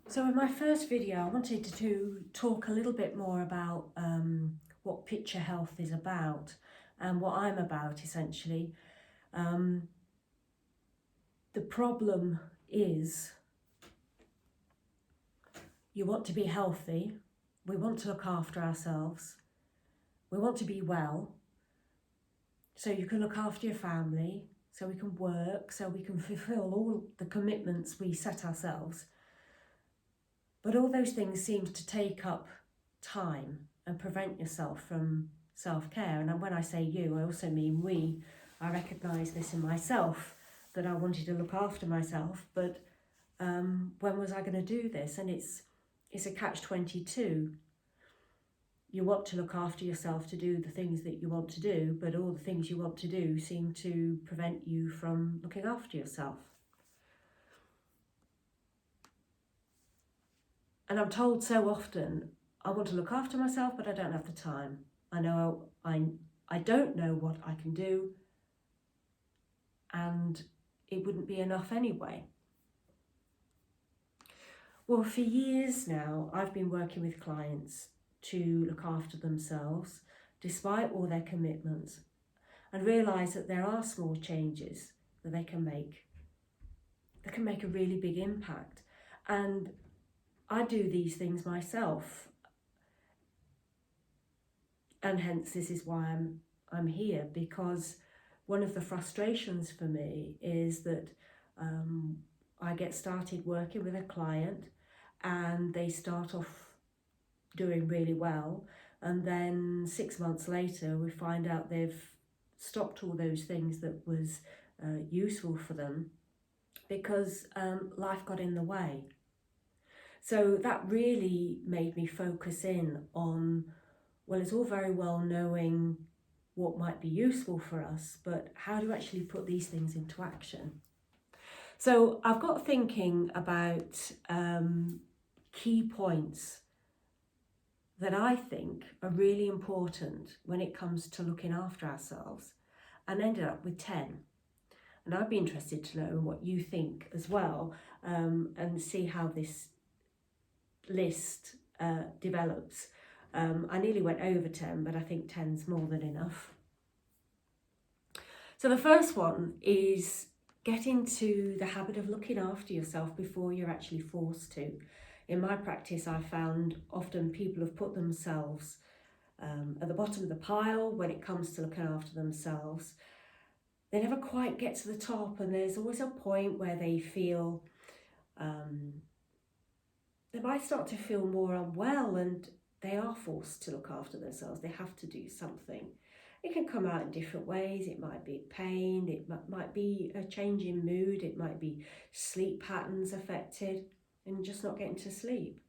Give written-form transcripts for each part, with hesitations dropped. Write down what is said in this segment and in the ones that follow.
So in my first video, I wanted to talk a little bit more about what picture health is about and what I'm about essentially. The problem is you want to be healthy, we want to look after ourselves, we want to be well, so you can look after your family, so we can work, so we can fulfill all the commitments we set ourselves. But all those things seem to take up time and prevent yourself from self-care. And when I say you, I also mean we. I recognise this in myself, that I wanted to look after myself, but when was I going to do this? And it's a catch-22. You want to look after yourself to do the things that you want to do, but all the things you want to do seem to prevent you from looking after yourself. And I'm told so often, I want to look after myself, but I don't have the time. I know I don't know what I can do, and it wouldn't be enough anyway. Well, for years now, I've been working with clients to look after themselves, despite all their commitments, and realise that there are small changes that they can make that can make a really big impact. And I do these things myself, and hence this is why I'm here, because one of the frustrations for me is that I get started working with a client and they start off doing really well, and then 6 months later we find out they've stopped all those things that was useful for them because life got in the way. So that really made me focus in on, well, it's all very well knowing what might be useful for us, but how do you actually put these things into action? So I've got thinking about key points that I think are really important when it comes to looking after ourselves, and ended up with 10. And I'd be interested to know what you think as well, and see how this list develops. I nearly went over 10, but I think 10's more than enough. So the first one is get into the habit of looking after yourself before you're actually forced to. In my practice, I found often people have put themselves at the bottom of the pile when it comes to looking after themselves. They never quite get to the top, and there's always a point where they feel they might start to feel more unwell, and they are forced to look after themselves. They have to do something. It can come out in different ways. It might be pain, it might be a change in mood, it might be sleep patterns affected and just not getting to sleep.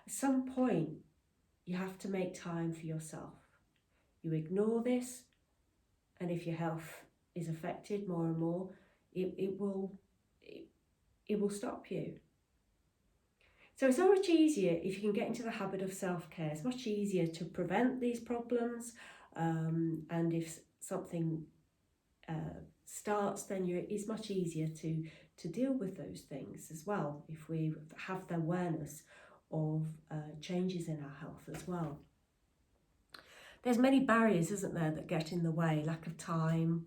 At some point, you have to make time for yourself. You ignore this, and if your health is affected more and more, it will stop you. So it's so much easier if you can get into the habit of self-care. It's much easier to prevent these problems, and if something starts, then it's much easier to deal with those things as well, if we have the awareness of changes in our health as well. There's many barriers, isn't there, that get in the way. Lack of time,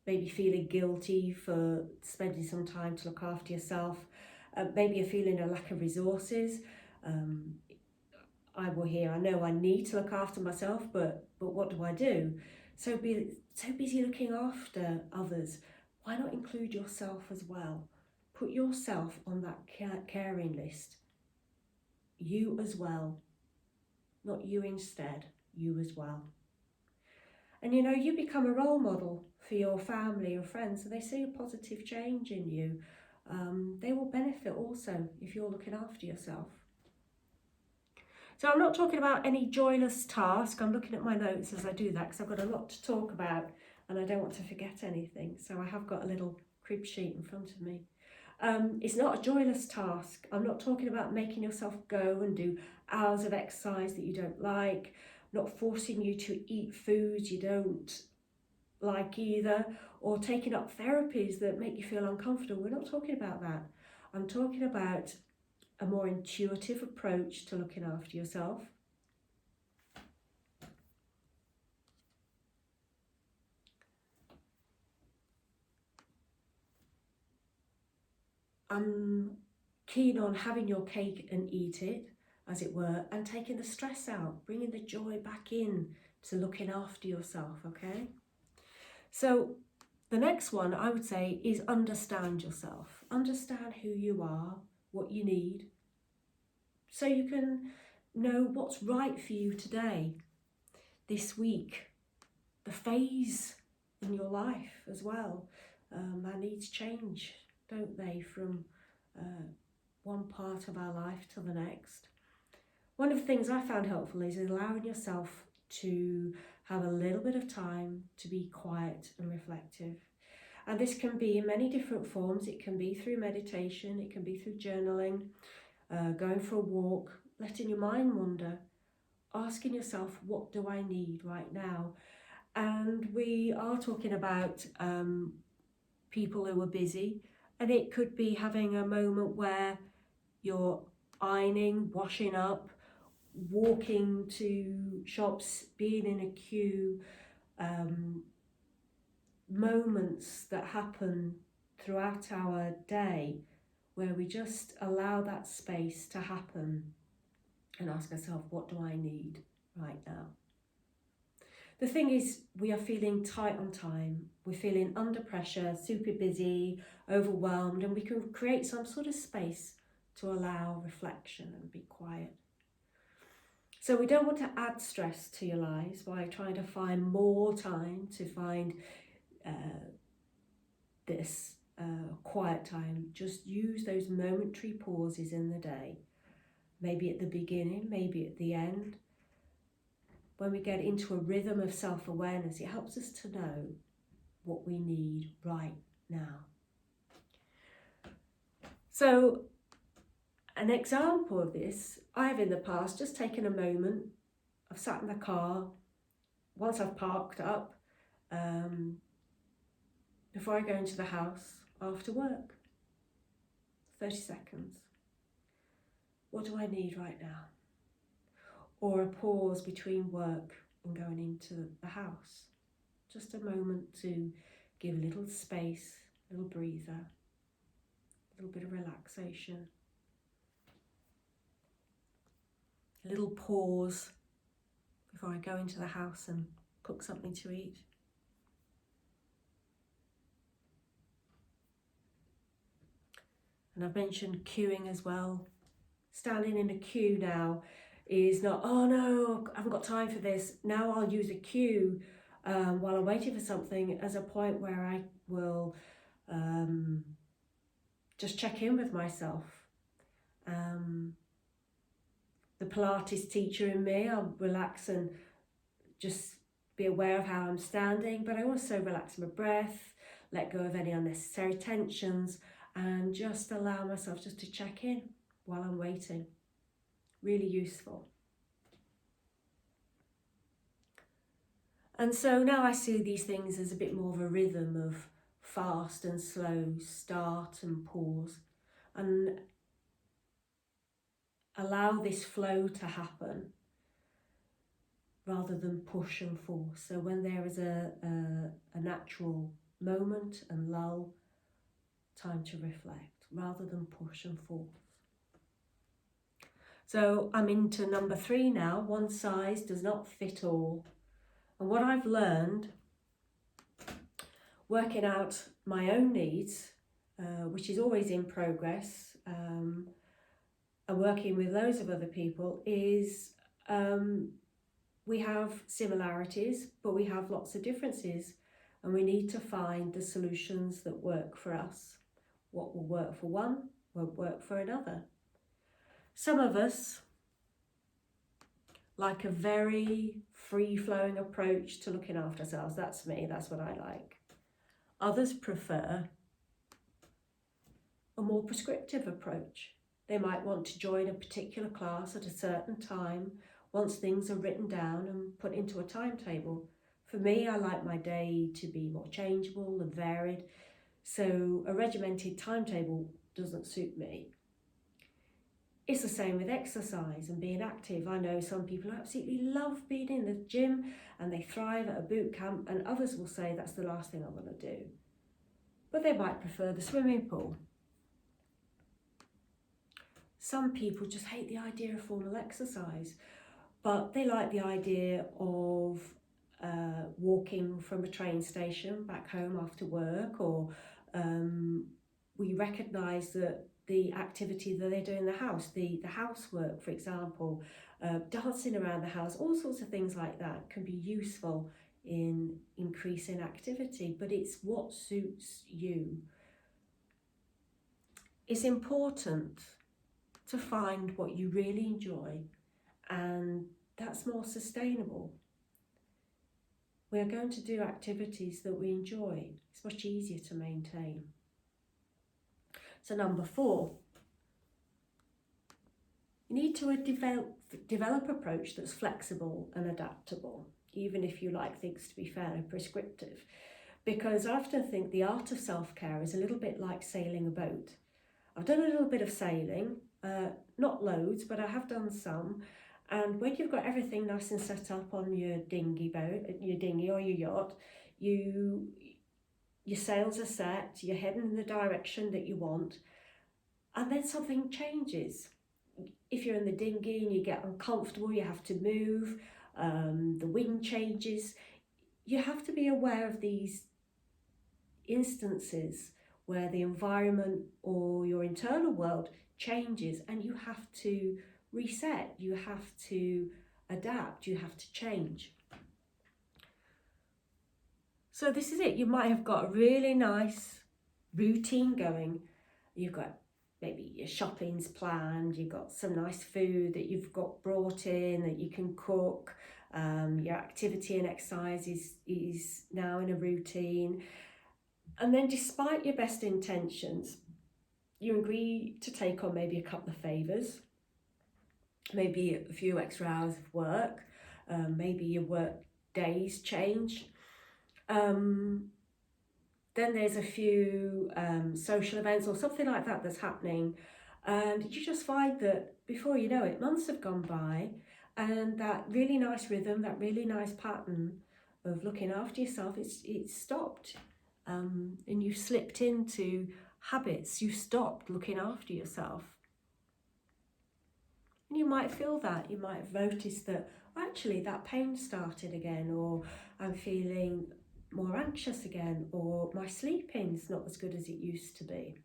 maybe feeling guilty for spending some time to look after yourself, maybe a feeling of lack of resources. I will hear, I know I need to look after myself, but what do I do? So busy looking after others, why not include yourself as well? Put yourself on that caring list. You as well. Not you instead, you as well. And you become a role model for your family or friends, so they see a positive change in you. They will benefit also if you're looking after yourself. So I'm not talking about any joyless task. I'm looking at my notes as I do that because I've got a lot to talk about and I don't want to forget anything. So I have got a little crib sheet in front of me. It's not a joyless task. I'm not talking about making yourself go and do hours of exercise that you don't like, not forcing you to eat foods you don't like either, or taking up therapies that make you feel uncomfortable. We're not talking about that. I'm talking about a more intuitive approach to looking after yourself. I'm keen on having your cake and eat it, as it were, and taking the stress out, bringing the joy back in to looking after yourself, okay? So the next one I would say is understand yourself. Understand who you are, what you need, so you can know what's right for you today, this week, the phase in your life as well. Our needs change, don't they, from one part of our life to the next. One of the things I found helpful is allowing yourself to have a little bit of time to be quiet and reflective. And this can be in many different forms. It can be through meditation, it can be through journaling, going for a walk, letting your mind wander, asking yourself, what do I need right now? And we are talking about people who are busy, and it could be having a moment where you're ironing, washing up, walking to shops, being in a queue, moments that happen throughout our day where we just allow that space to happen and ask ourselves, what do I need right now? The thing is, we are feeling tight on time, we're feeling under pressure, super busy, overwhelmed, and we can create some sort of space to allow reflection and be quiet. So we don't want to add stress to your lives by trying to find more time to find this quiet time. Just use those momentary pauses in the day, maybe at the beginning, maybe at the end. When we get into a rhythm of self-awareness, it helps us to know what we need right now. So an example of this, I have in the past just taken a moment, I've sat in the car, once I've parked up, before I go into the house after work, 30 seconds. What do I need right now? Or a pause between work and going into the house. Just a moment to give a little space, a little breather, a little bit of relaxation. A little pause before I go into the house and cook something to eat. And I've mentioned queuing as well. Standing in a queue now is not, oh no, I haven't got time for this. Now I'll use a queue while I'm waiting for something as a point where I will just check in with myself. The Pilates teacher in me, I'll relax and just be aware of how I'm standing, but I also relax my breath, let go of any unnecessary tensions, and just allow myself just to check in while I'm waiting. Really useful. And so now I see these things as a bit more of a rhythm of fast and slow, start and pause, and allow this flow to happen rather than push and force. So when there is a natural moment and lull, time to reflect rather than push and force. So I'm into number 3 now. One size does not fit all. And what I've learned working out my own needs, which is always in progress, and working with loads of other people, is we have similarities, but we have lots of differences, and we need to find the solutions that work for us. What will work for one won't work for another. Some of us like a very free-flowing approach to looking after ourselves. That's me, that's what I like. Others prefer a more prescriptive approach. They might want to join a particular class at a certain time once things are written down and put into a timetable. For me, I like my day to be more changeable and varied, so a regimented timetable doesn't suit me. It's the same with exercise and being active. I know some people absolutely love being in the gym and they thrive at a boot camp, and others will say that's the last thing I want to do. But they might prefer the swimming pool. Some people just hate the idea of formal exercise, but they like the idea of walking from a train station back home after work, or we recognise that the activity that they do in the house, the housework, for example, dancing around the house, all sorts of things like that can be useful in increasing activity, but it's what suits you. It's important to find what you really enjoy, and that's more sustainable. We are going to do activities that we enjoy. It's much easier to maintain. So number 4, you need to develop an approach that's flexible and adaptable, even if you like things to be fairly prescriptive. Because I often think the art of self-care is a little bit like sailing a boat. I've done a little bit of sailing, not loads, but I have done some. And when you've got everything nice and set up on your dinghy or your yacht, your sails are set, you're heading in the direction that you want, and then something changes. If you're in the dinghy and you get uncomfortable, you have to move, the wind changes. You have to be aware of these instances where the environment or your internal world changes, and you have to reset, you have to adapt, you have to change. So this is it. You might have got a really nice routine going. You've got maybe your shopping's planned, you've got some nice food that you've got brought in that you can cook, your activity and exercise is now in a routine. And then despite your best intentions, you agree to take on maybe a couple of favours, maybe a few extra hours of work, maybe your work days change. Then there's a few social events or something like that that's happening, and you just find that before you know it, months have gone by, and that really nice rhythm, that really nice pattern of looking after yourself, it's stopped, and you've slipped into habits. You've stopped looking after yourself. And you might feel that, you might have noticed that actually that pain started again, or I'm feeling more anxious again, or my sleeping's not as good as it used to be.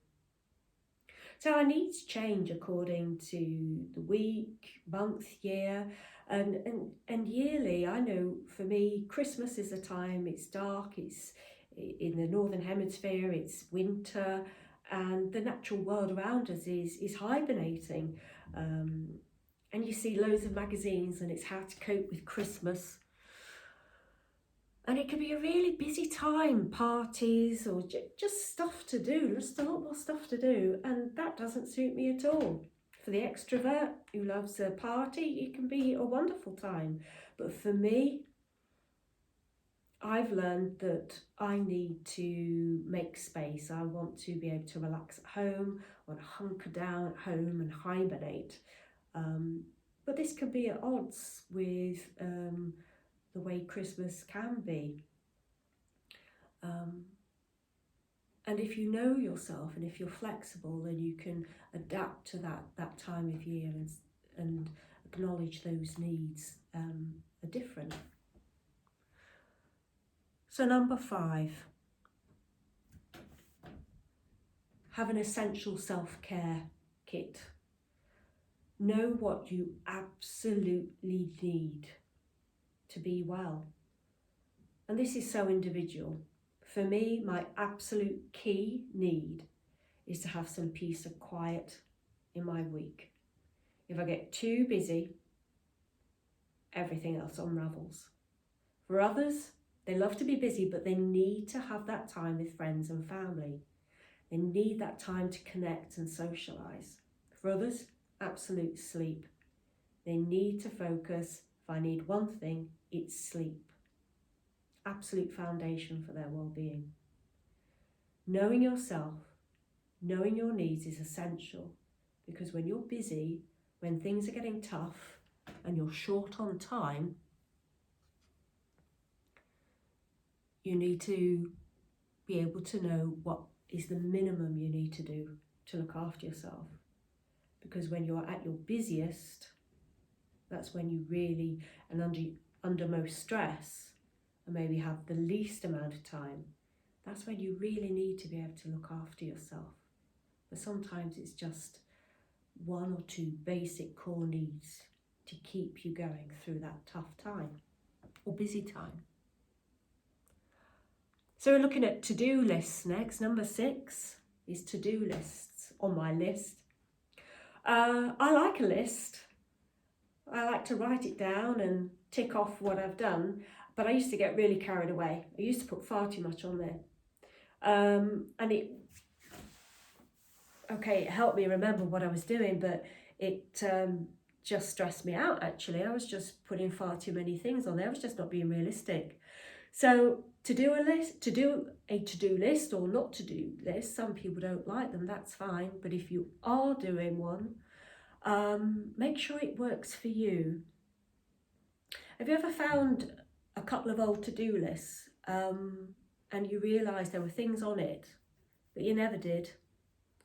So our needs change according to the week, month, year, and yearly. I know for me, Christmas is a time, it's dark, it's in the Northern Hemisphere, it's winter, and the natural world around us is hibernating. And you see loads of magazines and it's how to cope with Christmas. And it can be a really busy time, parties or just stuff to do, just a lot more stuff to do. And that doesn't suit me at all. For the extrovert who loves a party, it can be a wonderful time. But for me, I've learned that I need to make space. I want to be able to relax at home, I want to hunker down at home and hibernate. But this can be at odds with the way Christmas can be. And if you know yourself and if you're flexible, then you can adapt to that time of year and acknowledge those needs are different. So number 5, have an essential self-care kit. Know what you absolutely need to be well. And this is so individual. For me, my absolute key need is to have some peace and quiet in my week. If I get too busy, everything else unravels. For others, they love to be busy, but they need to have that time with friends and family. They need that time to connect and socialise. For others, absolute sleep. They need to focus. If I need one thing, it's sleep. Absolute foundation for their well-being. Knowing yourself Knowing your needs is essential, because when you're busy, when things are getting tough and you're short on time, you need to be able to know what is the minimum you need to do to look after yourself. Because when you're at your busiest, that's when you really, and under most stress, and maybe have the least amount of time, that's when you really need to be able to look after yourself. But sometimes it's just one or two basic core needs to keep you going through that tough time or busy time. So we're looking at to-do lists next. Number 6 is to-do lists on my list. I like a list. I like to write it down and tick off what I've done, but I used to get really carried away. I used to put far too much on there. And it helped me remember what I was doing, but it just stressed me out, actually. I was just putting far too many things on there. I was just not being realistic. So to do a to-do list or not to-do list, some people don't like them, that's fine. But if you are doing one, make sure it works for you. Have you ever found a couple of old to-do lists and you realise there were things on it that you never did,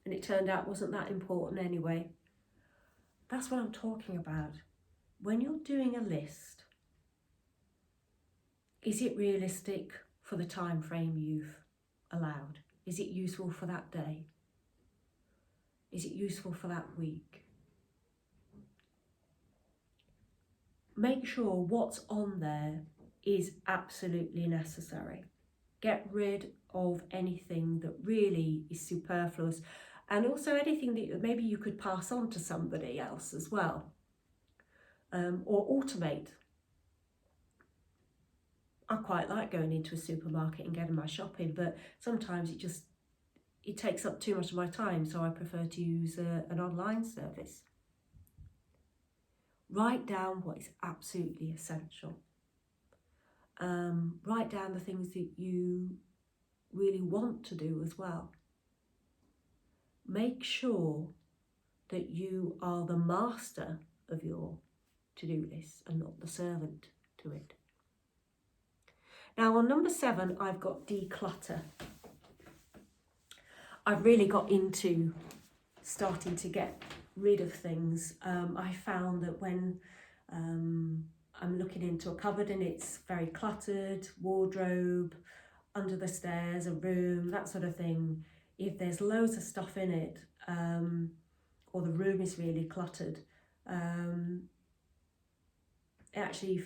and it turned out wasn't that important anyway? That's what I'm talking about. When you're doing a list, is it realistic for the time frame you've allowed? Is it useful for that day? Is it useful for that week? Make sure what's on there is absolutely necessary. Get rid of anything that really is superfluous, and also anything that maybe you could pass on to somebody else as well, or automate. I quite like going into a supermarket and getting my shopping, but sometimes it takes up too much of my time, so I prefer to use an online service. Write down what is absolutely essential. Write down the things that you really want to do as well. Make sure that you are the master of your to-do list and not the servant to it. Now on number 7, I've got declutter. I've really got into starting to get rid of things. I found that when I'm looking into a cupboard and it's very cluttered, wardrobe, under the stairs, a room, that sort of thing, if there's loads of stuff in it, or the room is really cluttered, it actually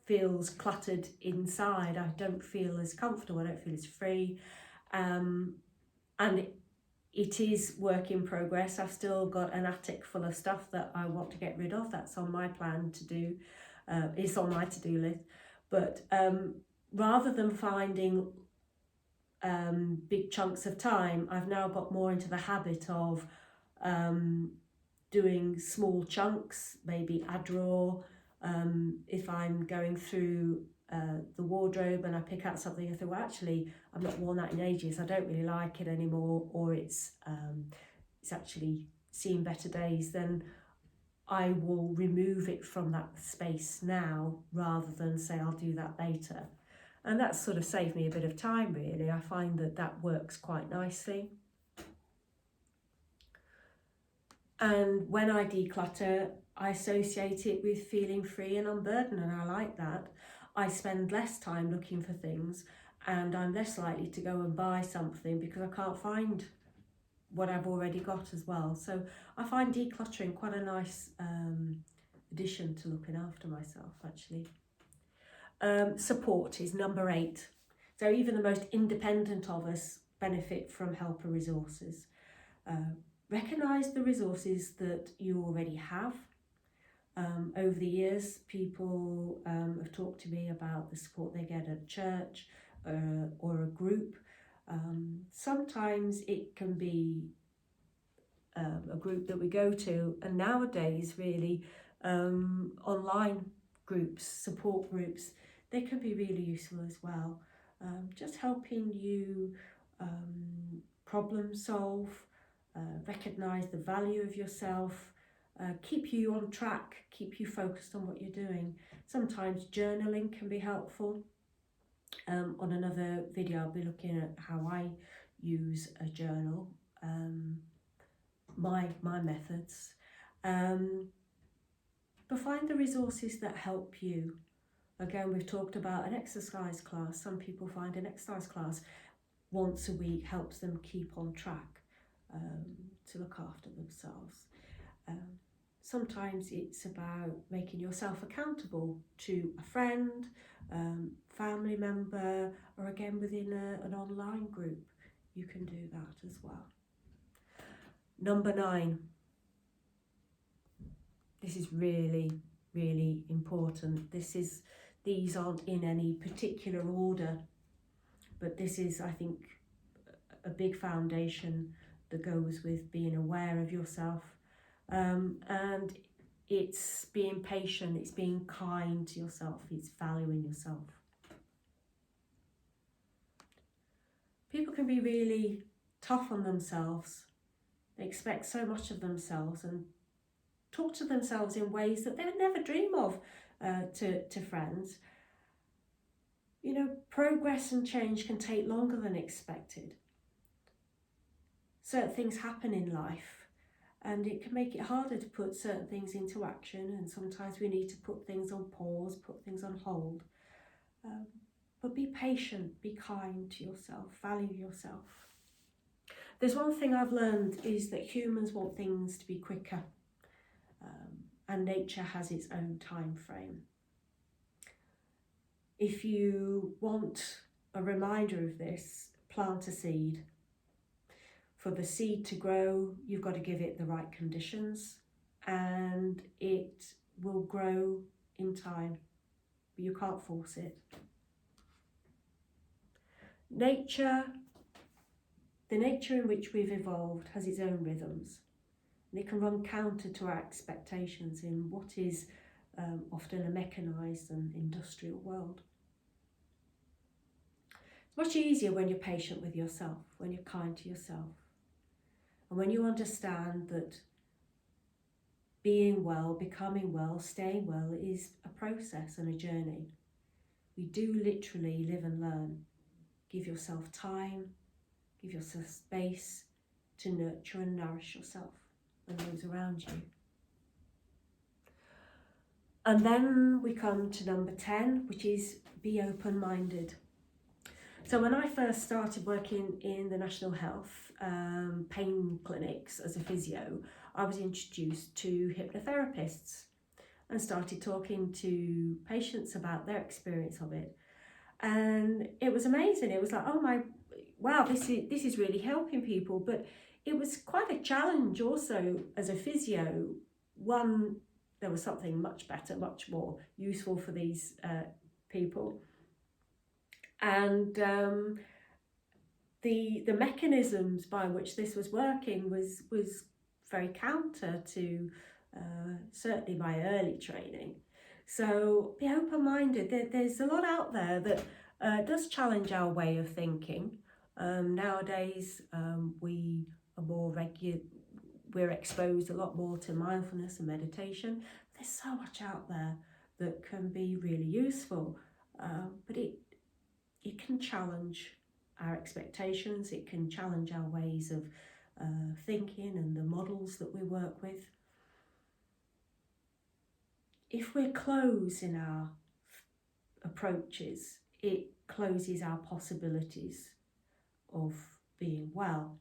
feels cluttered inside. I don't feel as comfortable, I don't feel as free, and it is work in progress. I've still got an attic full of stuff that I want to get rid of. That's on my plan to do. It's on my to-do list. But rather than finding big chunks of time, I've now got more into the habit of doing small chunks, maybe a drawer. If I'm going through the wardrobe and I pick out something, I think, well, actually, I've not worn that in ages, I don't really like it anymore, or it's actually seen better days, then I will remove it from that space now rather than say I'll do that later. And that's sort of saved me a bit of time, really. I find that works quite nicely. And when I declutter, I associate it with feeling free and unburdened, and I like that. I spend less time looking for things, and I'm less likely to go and buy something because I can't find what I've already got as well. So I find decluttering quite a nice addition to looking after myself, actually. Support is number 8. So even the most independent of us benefit from help and resources. Recognise the resources that you already have. Over the years, people have talked to me about the support they get at church or a group. Sometimes it can be a group that we go to, and nowadays really online groups, support groups, they can be really useful as well. Just helping you problem solve, recognise the value of yourself, keep you on track, keep you focused on what you're doing. Sometimes journaling can be helpful. On another video I'll be looking at how I use a journal, my methods. But find the resources that help you. Again, we've talked about an exercise class. Some people find an exercise class once a week helps them keep on track, to look after themselves. Sometimes it's about making yourself accountable to a friend, family member, or again within an online group. You can do that as well. Number 9. This is really, really important. These aren't in any particular order, but this is, I think, a big foundation that goes with being aware of yourself. And it's being patient, it's being kind to yourself, it's valuing yourself. People can be really tough on themselves. They expect so much of themselves and talk to themselves in ways that they would never dream of to friends. You know, progress and change can take longer than expected. Certain things happen in life, and it can make it harder to put certain things into action, and sometimes we need to put things on pause, put things on hold. But be patient, be kind to yourself, value yourself. There's one thing I've learned is that humans want things to be quicker, and nature has its own time frame. If you want a reminder of this, plant a seed. For the seed to grow, you've got to give it the right conditions, and it will grow in time, but you can't force it. Nature, the nature in which we've evolved has its own rhythms, and it can run counter to our expectations in what is often a mechanised and industrial world. It's much easier when you're patient with yourself, when you're kind to yourself. And when you understand that being well, becoming well, staying well is a process and a journey. We do literally live and learn. Give yourself time, give yourself space to nurture and nourish yourself and those around you. And then we come to number 10, which is be open-minded. So when I first started working in the National Health pain clinics as a physio, I was introduced to hypnotherapists and started talking to patients about their experience of it. And it was amazing. It was like, oh wow, this is really helping people. But it was quite a challenge also as a physio. One, there was something much better, much more useful for these people. And the mechanisms by which this was working was very counter to certainly my early training. So be open-minded. There's a lot out there that does challenge our way of thinking. Nowadays, we are more we're exposed a lot more to mindfulness and meditation. There's so much out there that can be really useful, but it can challenge our expectations, it can challenge our ways of thinking and the models that we work with. If we're closed in our approaches, it closes our possibilities of being well.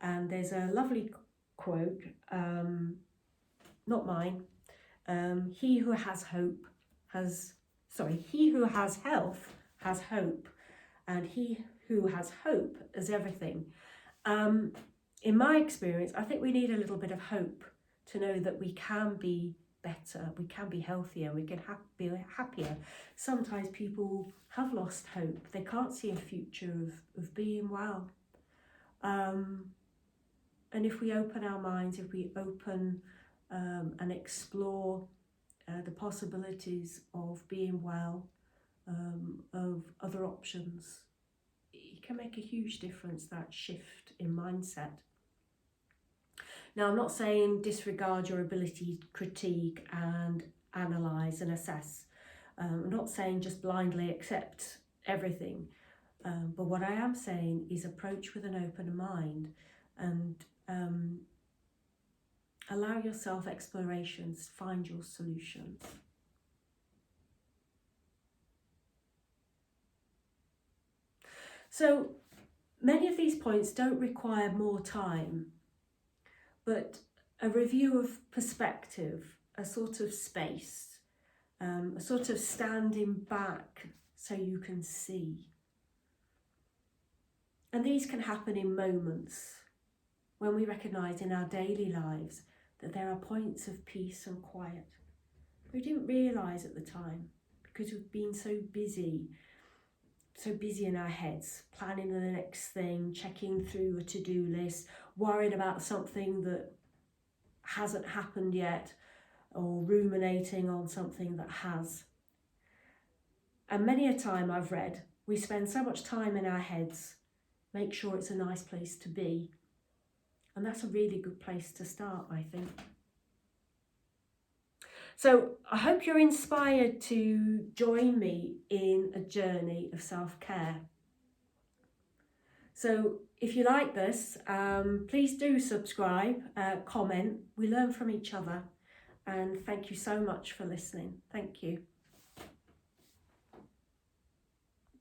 And there's a lovely quote, not mine, he who has health has hope, and he who has hope has everything. In my experience, I think we need a little bit of hope to know that we can be better, we can be healthier, we can be happier. Sometimes people have lost hope, they can't see a future of being well. And if we open our minds, if we open and explore the possibilities of being well, of other options, it can make a huge difference, that shift in mindset. Now, I'm not saying disregard your ability to critique and analyse and assess. I'm not saying just blindly accept everything. But what I am saying is approach with an open mind and allow yourself explorations, find your solutions. So many of these points don't require more time, but a review of perspective, a sort of space, a sort of standing back so you can see. And these can happen in moments when we recognise in our daily lives that there are points of peace and quiet. We didn't realise at the time because we've been so busy in our heads, planning the next thing, checking through a to-do list, worried about something that hasn't happened yet, or ruminating on something that has. And many a time I've read, we spend so much time in our heads, make sure it's a nice place to be. And that's a really good place to start, I think. So I hope you're inspired to join me in a journey of self-care. So if you like this, please do subscribe, comment. We learn from each other. And thank you so much for listening. Thank you.